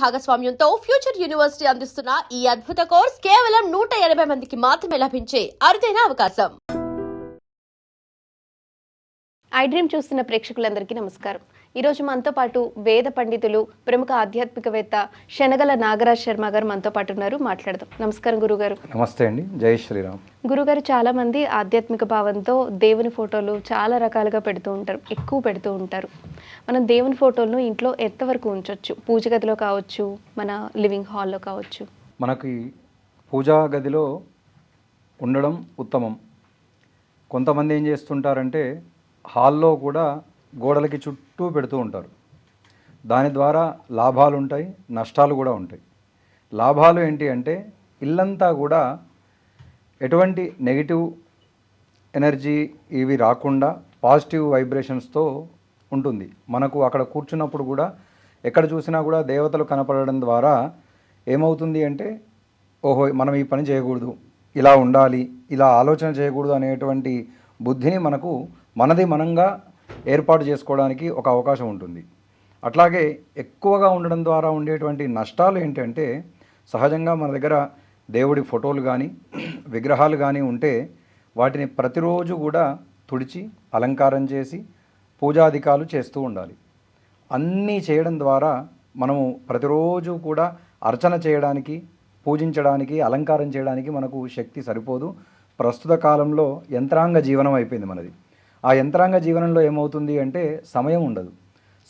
భాగస్వామ్యంతో future university అందిస్తున్న ఈ అద్భుత కోర్స్ కేవలం 180 మందికి మాత్రమే లభించే అరుదైన అవకాశం. ఐ డ్రీమ్ చూస్తున్న ప్రేక్షకులందరికీ నమస్కారం. ఈరోజు మనతో పాటు వేద పండితులు, ప్రముఖ ఆధ్యాత్మికవేత్త శనగల నాగరాజ్ శర్మ గారు మనతో పాటు ఉన్నారు. మాట్లాడదాం. నమస్కారం గురుగారు. నమస్తే అండి. జై శ్రీరామ్. గురుగారు, చాలా మంది ఆధ్యాత్మిక భావంతో దేవుని ఫోటోలు చాలా రకాలుగా పెడుతూ ఉంటారు, ఎక్కువ పెడుతూ ఉంటారు. మనం దేవుని ఫోటోలను ఇంట్లో ఎంతవరకు ఉంచవచ్చు? పూజ గదిలో కావచ్చు, మన లివింగ్ హాల్లో కావచ్చు. మనకి పూజా గదిలో ఉండడం ఉత్తమం. కొంతమంది ఏం చేస్తుంటారంటే హాల్లో కూడా గోడలకి చుట్టూ పెడుతూ ఉంటారు. దాని ద్వారా లాభాలు ఉంటాయి, నష్టాలు కూడా ఉంటాయి. లాభాలు ఏంటి అంటే ఇల్లంతా కూడా ఎటువంటి నెగిటివ్ ఎనర్జీ ఇవి రాకుండా పాజిటివ్ వైబ్రేషన్స్తో ఉంటుంది. మనకు అక్కడ కూర్చున్నప్పుడు కూడా ఎక్కడ చూసినా కూడా దేవతలు కనపడడం ద్వారా ఏమవుతుంది అంటే ఓహో మనం ఈ పని చేయకూడదు, ఇలా ఉండాలి, ఇలా ఆలోచన చేయకూడదు అనేటువంటి బుద్ధిని మనది మనంగా ఏర్పాటు చేసుకోవడానికి ఒక అవకాశం ఉంటుంది. అట్లాగే ఎక్కువగా ఉండడం ద్వారా ఉండేటువంటి నష్టాలు ఏంటంటే సహజంగా మన దగ్గర దేవుడి ఫోటోలు కానీ విగ్రహాలు కానీ ఉంటే వాటిని ప్రతిరోజు కూడా తుడిచి అలంకారం చేసి పూజాధికాలు చేస్తూ ఉండాలి. అన్నీ చేయడం ద్వారా మనము ప్రతిరోజు కూడా అర్చన చేయడానికి, పూజించడానికి, అలంకారం చేయడానికి మనకు శక్తి సరిపోదు. ప్రస్తుత కాలంలో యంత్రాంగ జీవనం అయిపోయింది మనది. ఆ యంత్రాంగ జీవనంలో ఏమవుతుంది అంటే సమయం ఉండదు.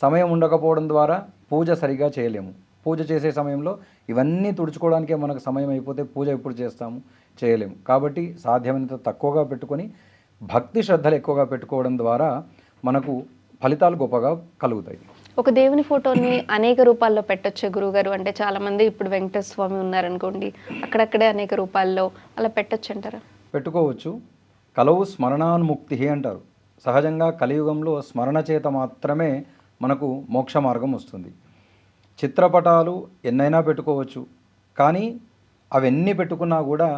సమయం ఉండకపోవడం ద్వారా పూజ సరిగా చేయలేము. పూజ చేసే సమయంలో ఇవన్నీ తుడుచుకోవడానికే మనకు సమయం అయిపోతే పూజ ఎప్పుడు చేస్తాము? చేయలేము. కాబట్టి సాధ్యమైనంత తక్కువగా పెట్టుకొని భక్తి శ్రద్ధలు ఎక్కువగా పెట్టుకోవడం ద్వారా మనకు ఫలితాలు గొప్పగా కలుగుతాయి. ఒక దేవుని ఫోటోని అనేక రూపాల్లో పెట్టొచ్చు గురుగారు. అంటే చాలామంది ఇప్పుడు వెంకటేశ్వర స్వామి ఉన్నారనుకోండి, అక్కడక్కడే అనేక రూపాల్లో అలా పెట్టొచ్చు అంటారా? పెట్టుకోవచ్చు. కలవు స్మరణాన్ముక్తి అంటారు. సహజంగా కలియుగంలో స్మరణ చేత మాత్రమే మనకు మోక్ష మార్గం వస్తుంది. చిత్రపటాలు ఎన్నైనా పెట్టుకోవచ్చు, కానీ అవన్నీ పెట్టుకున్నా కూడా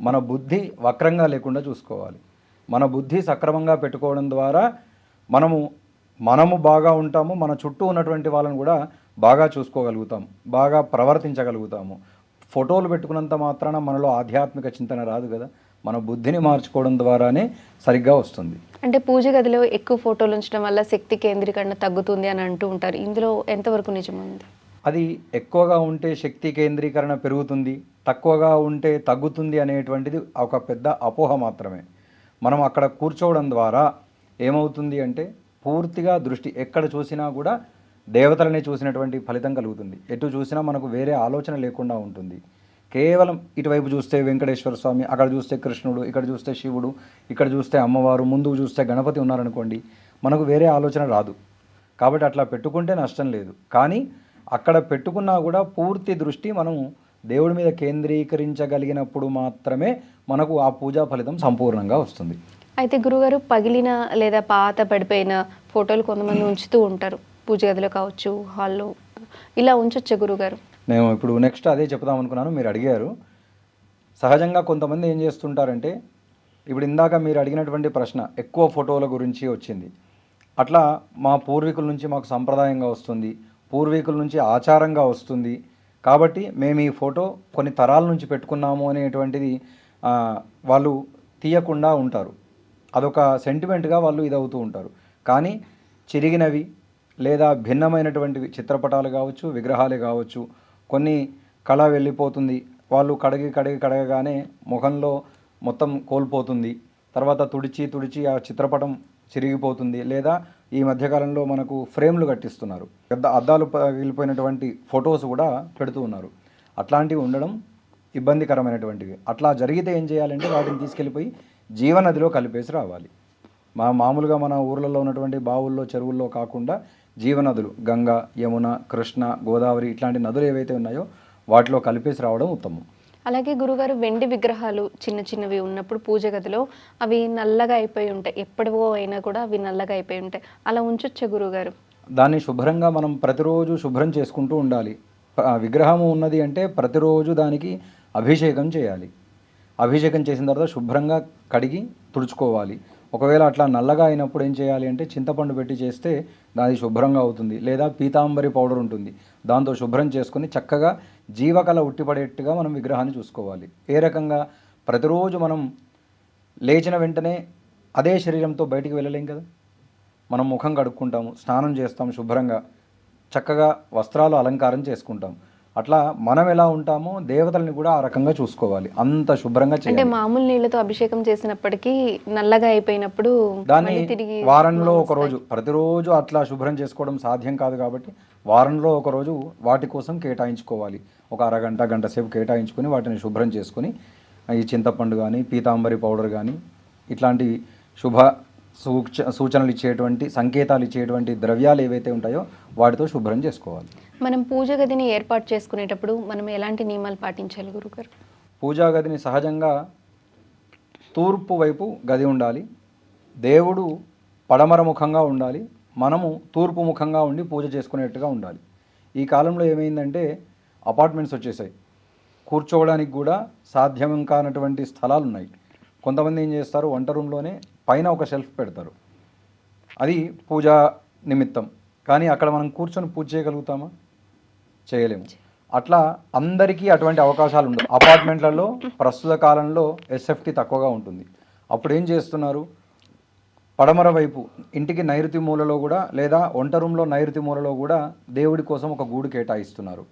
మన బుద్ధి వక్రంగా లేకుండా చూసుకోవాలి. మన బుద్ధి సక్రమంగా పెట్టుకోవడం ద్వారా మనము బాగా ఉంటాము, మన చుట్టూ ఉన్నటువంటి వాళ్ళని కూడా బాగా చూసుకోగలుగుతాము, బాగా ప్రవర్తించగలుగుతాము. ఫోటోలు పెట్టుకున్నంత మాత్రాన మనలో ఆధ్యాత్మిక చింతన రాదు కదా. మన బుద్ధిని మార్చుకోవడం ద్వారానే సరిగ్గా వస్తుంది. అంటే పూజ గదిలో ఎక్కువ ఫోటోలు ఉంచడం వల్ల శక్తి కేంద్రీకరణ తగ్గుతుంది అని అంటూ ఉంటారు. ఇందులో ఎంతవరకు నిజముంది? అది ఎక్కువగా ఉంటే శక్తి కేంద్రీకరణ పెరుగుతుంది, తక్కువగా ఉంటే తగ్గుతుంది అనేటువంటిది ఒక పెద్ద అపోహ మాత్రమే. మనం అక్కడ కూర్చోవడం ద్వారా ఏమవుతుంది అంటే పూర్తిగా దృష్టి ఎక్కడ చూసినా కూడా దేవతలనే చూసినటువంటి ఫలితం కలుగుతుంది. ఎటు చూసినా మనకు వేరే ఆలోచన లేకుండా ఉంటుంది. కేవలం ఇటువైపు చూస్తే వెంకటేశ్వర స్వామి, అక్కడ చూస్తే కృష్ణుడు, ఇక్కడ చూస్తే శివుడు, ఇక్కడ చూస్తే అమ్మవారు, ముందుకు చూస్తే గణపతి ఉన్నారనుకోండి, మనకు వేరే ఆలోచన రాదు. కాబట్టి అట్లా పెట్టుకుంటే నష్టం లేదు. కానీ అక్కడ పెట్టుకున్నా కూడా పూర్తి దృష్టి మనము దేవుడి మీద కేంద్రీకరించగలిగినప్పుడు మాత్రమే మనకు ఆ పూజా ఫలితం సంపూర్ణంగా వస్తుంది. అయితే గురుగారు, పగిలిన లేదా పాత పడిపోయిన ఫోటోలు కొంతమంది ఉంచుతూ ఉంటారు, పూజ గదిలో కావచ్చు, హాల్లో, ఇలా ఉంచొచ్చా గురుగారు? నేను ఇప్పుడు నెక్స్ట్ అదే చెప్దాం అనుకున్నాను, మీరు అడిగారు. సహజంగా కొంతమంది ఏం చేస్తుంటారంటే ఇప్పుడు ఇందాక మీరు అడిగినటువంటి ప్రశ్న ఎక్కువ ఫోటోల గురించి వచ్చింది. అట్లా మా పూర్వీకుల నుంచి మాకు సంప్రదాయంగా వస్తుంది, పూర్వీకుల నుంచి ఆచారంగా వస్తుంది, కాబట్టి మేము ఈ ఫోటో కొన్ని తరాల నుంచి పెట్టుకున్నాము అనేటువంటిది వాళ్ళు తీయకుండా ఉంటారు. అదొక సెంటిమెంట్గా వాళ్ళు ఇదవుతూ ఉంటారు. కానీ చిరిగినవి లేదా భిన్నమైనటువంటివి చిత్రపటాలు కావచ్చు, విగ్రహాలే కావచ్చు, కొన్ని కళ వెళ్ళిపోతుంది, వాళ్ళు కడగగానే ముఖంలో మొత్తం కోల్పోతుంది, తర్వాత తుడిచి ఆ చిత్రపటం చిరిగిపోతుంది. లేదా ఈ మధ్యకాలంలో మనకు ఫ్రేమ్లు కట్టిస్తున్నారు, పెద్ద అద్దాలు పగిలిపోయినటువంటి ఫొటోస్ కూడా పెడుతూ ఉన్నారు. అట్లాంటివి ఉండడం ఇబ్బందికరమైనటువంటివి. అట్లా జరిగితే ఏం చేయాలంటే వాటిని తీసుకెళ్ళిపోయి జీవనదిలో కలిపేసి రావాలి. మామూలుగా మన ఊర్లలో ఉన్నటువంటి బావుల్లో, చెరువుల్లో కాకుండా జీవనదులు గంగా, యమున, కృష్ణ, గోదావరి ఇట్లాంటి నదులు ఏవైతే ఉన్నాయో వాటిలో కలిపేసి రావడం ఉత్తమం. అలాగే గురుగారు, వెండి విగ్రహాలు చిన్న చిన్నవి ఉన్నప్పుడు పూజ గదిలో అవి నల్లగా అయిపోయి ఉంటాయి, ఎప్పటివో అయినా కూడా అవి నల్లగా అయిపోయి ఉంటాయి, అలా ఉంచొచ్చా గురుగారు? దాన్ని శుభ్రంగా మనం ప్రతిరోజు శుభ్రం చేసుకుంటూ ఉండాలి. విగ్రహము ఉన్నది అంటే ప్రతిరోజు దానికి అభిషేకం చేయాలి. అభిషేకం చేసిన తర్వాత శుభ్రంగా కడిగి తుడుచుకోవాలి. ఒకవేళ అట్లా నల్లగా అయినప్పుడు ఏం చేయాలి అంటే చింతపండు పెట్టి చేస్తే దాది శుభ్రంగా అవుతుంది. లేదా పీతాంబరి పౌడర్ ఉంటుంది, దాంతో శుభ్రం చేసుకొని చక్కగా జీవకళ ఉట్టిపడేట్టుగా మనం విగ్రహాన్ని చూసుకోవాలి. ఏ రకంగా ప్రతిరోజు మనం లేచిన వెంటనే అదే శరీరంతో బయటికి వెళ్ళలేం కదా. మనం ముఖం కడుక్కుంటాము, స్నానం చేస్తాం, శుభ్రంగా చక్కగా వస్త్రాలు అలంకారం చేసుకుంటాం. అట్లా మనం ఎలా ఉంటామో దేవతల్ని కూడా ఆ రకంగా చూసుకోవాలి, అంత శుభ్రంగా అంటే చేయాలి. మామూలు నీళ్ళతో అభిషేకం చేసినప్పటికీ నల్లగా అయిపోయినప్పుడు దాన్ని మళ్ళీ తిరిగి వారంలో ఒక రోజు, ప్రతిరోజు అట్లా శుభ్రం చేసుకోవడం సాధ్యం కాదు కాబట్టి వారంలో ఒక రోజు వాటి కోసం కేటాయించుకోవాలి. ఒక అరగంట గంట సేపు కేటాయించుకొని వాటిని శుభ్రం చేసుకొని ఈ చింతపండు కానీ పీతాంబరి పౌడర్ కానీ ఇట్లాంటి శుభ సూచనలు ఇచ్చేటువంటి సంకేతాలు ఇచ్చేటువంటి ద్రవ్యాలు ఏవైతే ఉంటాయో వాటితో శుభ్రం చేసుకోవాలి. మనం పూజ గదిని ఏర్పాటు చేసుకునేటప్పుడు మనం ఎలాంటి నియమాలు పాటించాలి గురుగారు? పూజా గదిని సహజంగా తూర్పు వైపు గది ఉండాలి, దేవుడు పడమర ముఖంగా ఉండాలి, మనము తూర్పు ముఖంగా ఉండి పూజ చేసుకునేట్టుగా ఉండాలి. ఈ కాలంలో ఏమైందంటే అపార్ట్మెంట్స్ వచ్చేసాయి, కూర్చోవడానికి కూడా సాధ్యం కానటువంటి స్థలాలు ఉన్నాయి. కొంతమంది ఏం చేస్తారు, వంట రూమ్లోనే పైన ఒక షెల్ఫ్ పెడతారు, అది పూజా నిమిత్తం. కానీ అక్కడ మనం కూర్చొని పూజ చేయగలుగుతామా? చేయలేము. అట్లా అందరికీ అటువంటి అవకాశాలు ఉండవు. అపార్ట్మెంట్లలో ప్రస్తుత కాలంలో ఎస్ఎఫ్టీ తక్కువగా ఉంటుంది. అప్పుడు ఏం చేస్తున్నారు, పడమర వైపు ఇంటికి నైరుతి మూలలో కూడా లేదా వంట రూమ్లో నైరుతి మూలలో కూడా దేవుడి కోసం ఒక గూడు కేటాయిస్తున్నారు.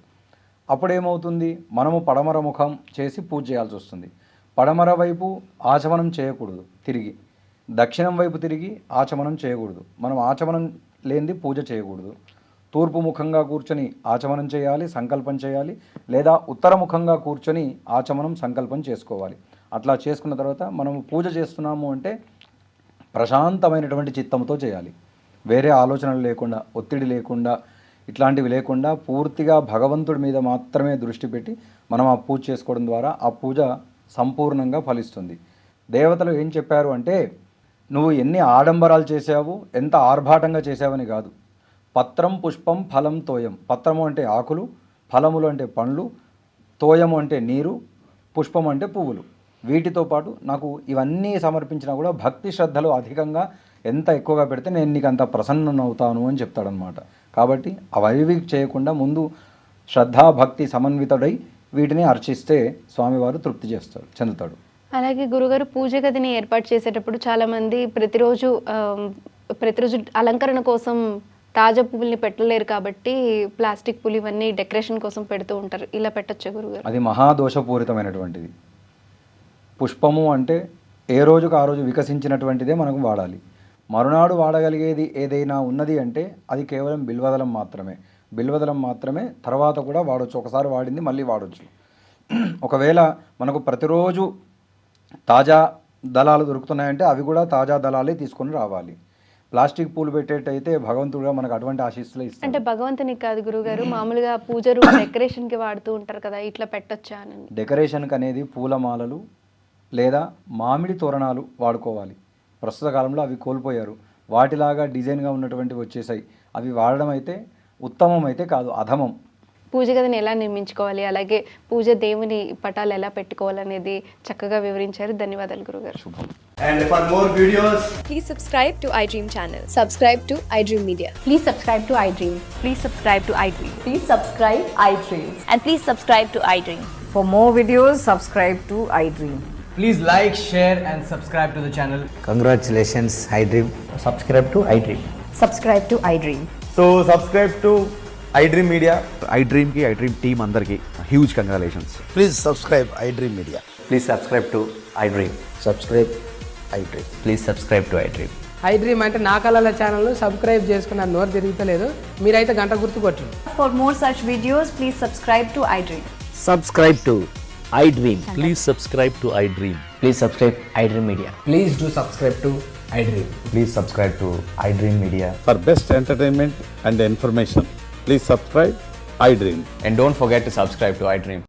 అప్పుడేమవుతుంది, మనము పడమర ముఖం చేసి పూజ చేయాల్సి వస్తుంది. పడమర వైపు ఆచమనం చేయకూడదు, తిరిగి దక్షిణం వైపు తిరిగి ఆచమనం చేయకూడదు. మనం ఆచమనం లేనిది పూజ చేయకూడదు. తూర్పు ముఖంగా కూర్చొని ఆచమనం చేయాలి, సంకల్పం చేయాలి, లేదా ఉత్తర ముఖంగా కూర్చొని ఆచమనం సంకల్పం చేసుకోవాలి. అట్లా చేసుకున్న తర్వాత మనము పూజ చేస్తున్నాము అంటే ప్రశాంతమైనటువంటి చిత్తంతో చేయాలి. వేరే ఆలోచనలు లేకుండా, ఒత్తిడి లేకుండా, ఇట్లాంటివి లేకుండా పూర్తిగా భగవంతుడి మీద మాత్రమే దృష్టి పెట్టి మనం ఆ పూజ చేసుకోవడం ద్వారా ఆ పూజ సంపూర్ణంగా ఫలిస్తుంది. దేవతలు ఏం చెప్పారు అంటే, నువ్వు ఎన్ని ఆడంబరాలు చేసావు, ఎంత ఆర్భాటంగా చేసావని కాదు. పత్రం పుష్పం ఫలం తోయం. పత్రము అంటే ఆకులు, ఫలములు అంటే పండ్లు, తోయము అంటే నీరు, పుష్పం అంటే పువ్వులు. వీటితో పాటు నాకు ఇవన్నీ సమర్పించినా కూడా భక్తి శ్రద్ధలు అధికంగా ఎంత ఎక్కువగా పెడితే నేను నీకు అంత ప్రసన్ననవుతాను అని చెప్తాడనమాట. కాబట్టి అవి చేయకుండా ముందు శ్రద్ధా భక్తి సమన్వితుడై వీటిని అర్చిస్తే స్వామివారు తృప్తి చెందుతాడు. అలాగే గురుగారు, పూజ గదిని ఏర్పాటు చేసేటప్పుడు చాలామంది ప్రతిరోజు అలంకరణ కోసం తాజా పువ్వుల్ని పెట్టలేరు కాబట్టి ప్లాస్టిక్ పువ్వులు ఇవన్నీ డెకరేషన్ కోసం పెడుతూ ఉంటారు. ఇలా పెట్టొచ్చా గురుగారు? అది మహాదోషపూరితమైనటువంటిది. పుష్పము అంటే ఏ రోజుకు ఆ రోజు వికసించినటువంటిదే మనకు వాడాలి. మరునాడు వాడగలిగేది ఏదైనా ఉన్నది అంటే అది కేవలం బిల్వదలం మాత్రమే. బిల్వదలం మాత్రమే తర్వాత కూడా వాడవచ్చు, ఒకసారి వాడింది మళ్ళీ వాడవచ్చు. ఒకవేళ మనకు ప్రతిరోజు తాజా దళాలు దొరుకుతున్నాయంటే అవి కూడా తాజా దళాలే తీసుకొని రావాలి. ప్లాస్టిక్ పూలు పెట్టేటైతే భగవంతుడుగా మనకు అటువంటి ఆశీస్సులు ఇస్తాడు. అంటే భగవంతునికి కాదు గురుగారు, మామూలుగా పూజ రూమ్ డెకరేషన్కి వాడుతూ ఉంటారు కదా, ఇట్లా పెట్టొచ్చా అని? డెకరేషన్కి అనేది పూలమాలలు లేదా మామిడి తోరణాలు వాడుకోవాలి. ప్రస్తుత కాలంలో అవి కోల్పోయారు, వాటిలాగా డిజైన్గా ఉన్నటువంటివి వచ్చేసాయి. అవి వాడడం అయితే ఉత్తమం అయితే కాదు, అధమం. పూజ గదిని ఎలా నిర్మించుకోవాలి, అలాగే పూజ దేవుని పటాలు ఎలా పెట్టుకోవాలనేది చక్కగా వివరించారు. ధన్యవాదాలు గురుగారు. శుభం. And for more videos, Please subscribe to iDream channel. Subscribe to iDream Media. Please subscribe to iDream. Please subscribe to iDream. Please subscribe iDream. And please subscribe to iDream. For more videos, subscribe to iDream. please like, share and subscribe to the channel. Congratulations, iDream. Subscribe to iDream. Subscribe to iDream. So subscribe to iDream Media. iDream ki iDream team andarki huge congratulations. Please subscribe iDream Media. Please subscribe to iDream. Subscribe iDream. Please subscribe to iDream. iDream అంటే నా కళల channel subscribe చేసుకున్న నోరు తిరుగుతలేదు, మీరైతే గంట గుర్తు కొట్టండి. For more such videos, please subscribe to iDream. Subscribe to iDream. Please subscribe to iDream. Please subscribe iDream Media. Please do subscribe to iDream. Please subscribe to iDream Media. For best entertainment and information, please subscribe iDream. And don't forget to subscribe to iDream.